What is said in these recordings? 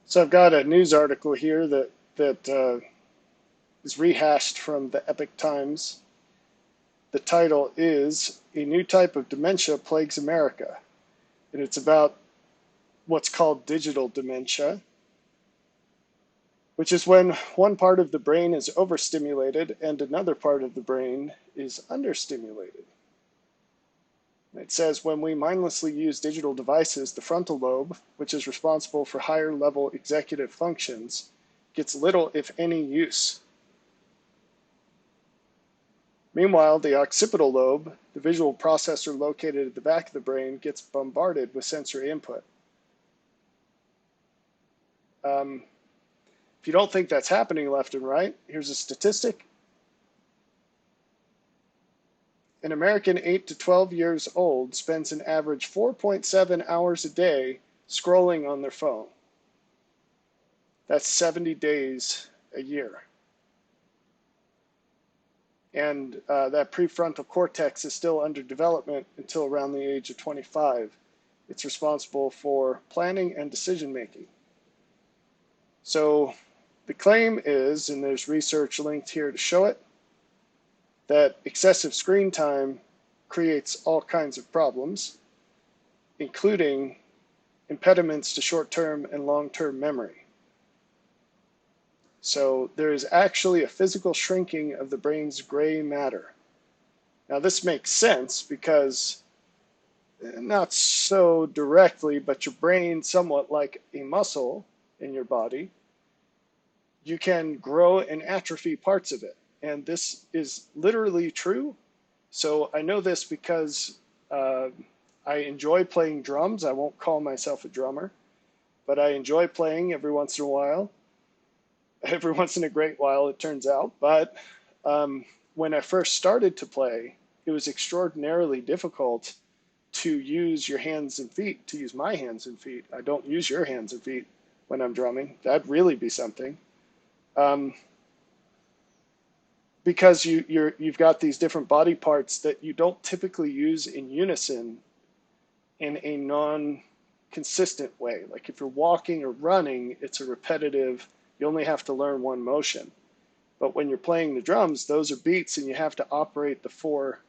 So I've got a news article here that is rehashed from the Epoch Times. The title is "A New Type of Dementia Plagues America," and it's about what's called digital dementia, which is when one part of the brain is overstimulated and another part of the brain is understimulated. It says when we mindlessly use digital devices, the frontal lobe, which is responsible for higher level executive functions, gets little, if any, use. Meanwhile, the occipital lobe, the visual processor located at the back of the brain, gets bombarded with sensory input. If you don't think that's happening left and right, here's a statistic. An American 8 to 12 years old spends an average 4.7 hours a day scrolling on their phone. That's 70 days a year. And that prefrontal cortex is still under development until around the age of 25. It's responsible for planning and decision making. So the claim is, and there's research linked here to show it, that excessive screen time creates all kinds of problems, including impediments to short-term and long-term memory. So there is actually a physical shrinking of the brain's gray matter. Now this makes sense because, not so directly, but your brain, somewhat like a muscle in your body, you can grow and atrophy parts of it. And this is literally true. So I know this because I enjoy playing drums. I won't call myself a drummer, but I enjoy playing every once in a while. Every once in a great while, it turns out. But when I first started to play, it was extraordinarily difficult to use your hands and feet, to use my hands and feet. I don't use your hands and feet when I'm drumming. That'd really be something. Because you've got these different body parts that you don't typically use in unison in a non-consistent way. Like if you're walking or running, it's a repetitive, you only have to learn one motion. But when you're playing the drums, those are beats and you have to operate the four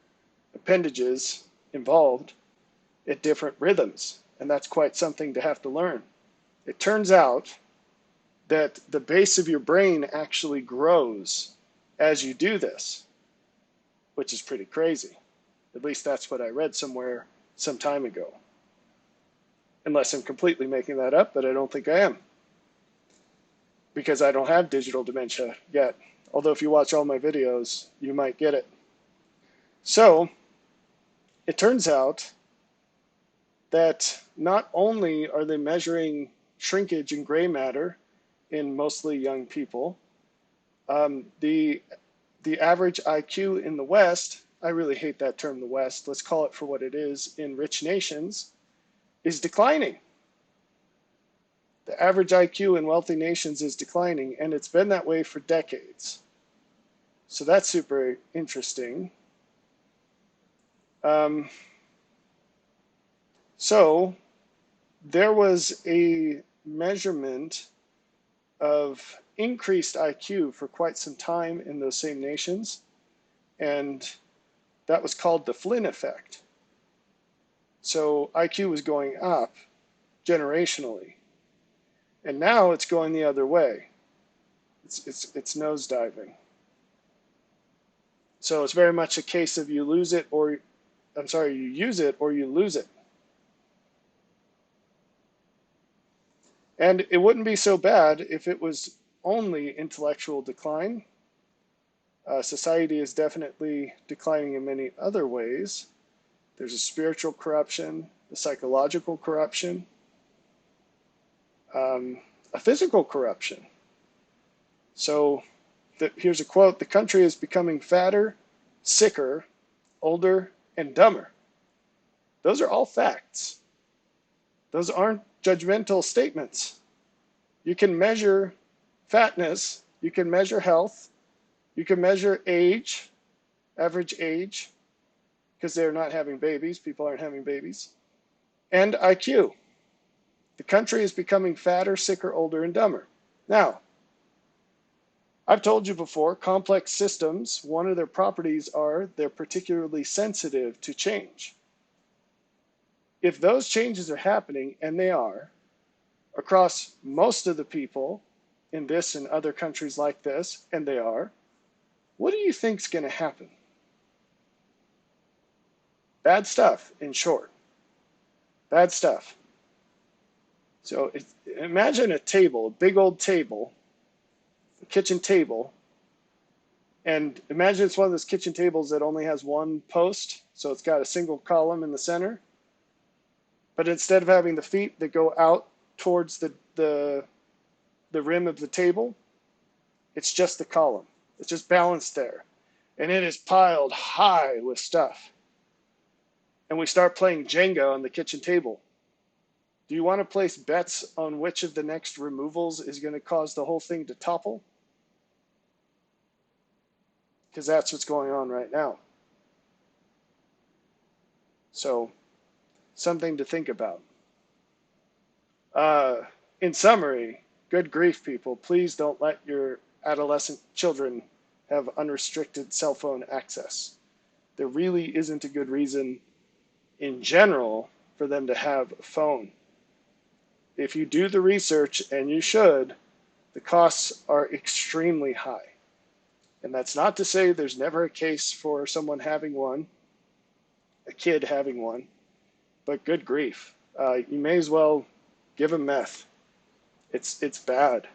appendages involved at different rhythms. And that's quite something to have to learn. It turns out that the base of your brain actually grows as you do this, which is pretty crazy. At least that's what I read somewhere some time ago. Unless I'm completely making that up, but I don't think I am. Because I don't have digital dementia yet. Although if you watch all my videos, you might get it. So, it turns out that not only are they measuring shrinkage in gray matter in mostly young people, the average IQ in the West, I really hate that term, the West, let's call it for what it is, in rich nations, is declining. The average IQ in wealthy nations is declining, and it's been that way for decades. So that's super interesting. So there was a measurement of increased IQ for quite some time in those same nations, and that was called the Flynn effect. So IQ was going up generationally, and now it's going the other way. It's nosediving. So it's very much a case of you use it or you lose it. And it wouldn't be so bad if it was only intellectual decline. Society is definitely declining in many other ways. There's a spiritual corruption, a psychological corruption, a physical corruption. So here's a quote: "The country is becoming fatter, sicker, older, and dumber." Those are all facts. Those aren't judgmental statements. You can measure fatness, you can measure health, you can measure age, average age, because they're not having babies, people aren't having babies, and IQ. The country is becoming fatter, sicker, older, and dumber. Now, I've told you before, complex systems, one of their properties are they're particularly sensitive to change. If those changes are happening, and they are, across most of the people in this and other countries like this, and they are, what do you think's going to happen? Bad stuff, in short. Bad stuff. So imagine a table, a big old table, a kitchen table, and imagine it's one of those kitchen tables that only has one post, so it's got a single column in the center. But instead of having the feet that go out towards the rim of the table, it's just the column. It's just balanced there. And it is piled high with stuff. And we start playing Jenga on the kitchen table. Do you want to place bets on which of the next removals is going to cause the whole thing to topple? Because that's what's going on right now. So, something to think about. In summary, good grief, people, please don't let your adolescent children have unrestricted cell phone access. There really isn't a good reason in general for them to have a phone. If you do the research, and you should, the costs are extremely high. And that's not to say there's never a case for someone having one, a kid having one, but good grief. You may as well give them meth. It's bad.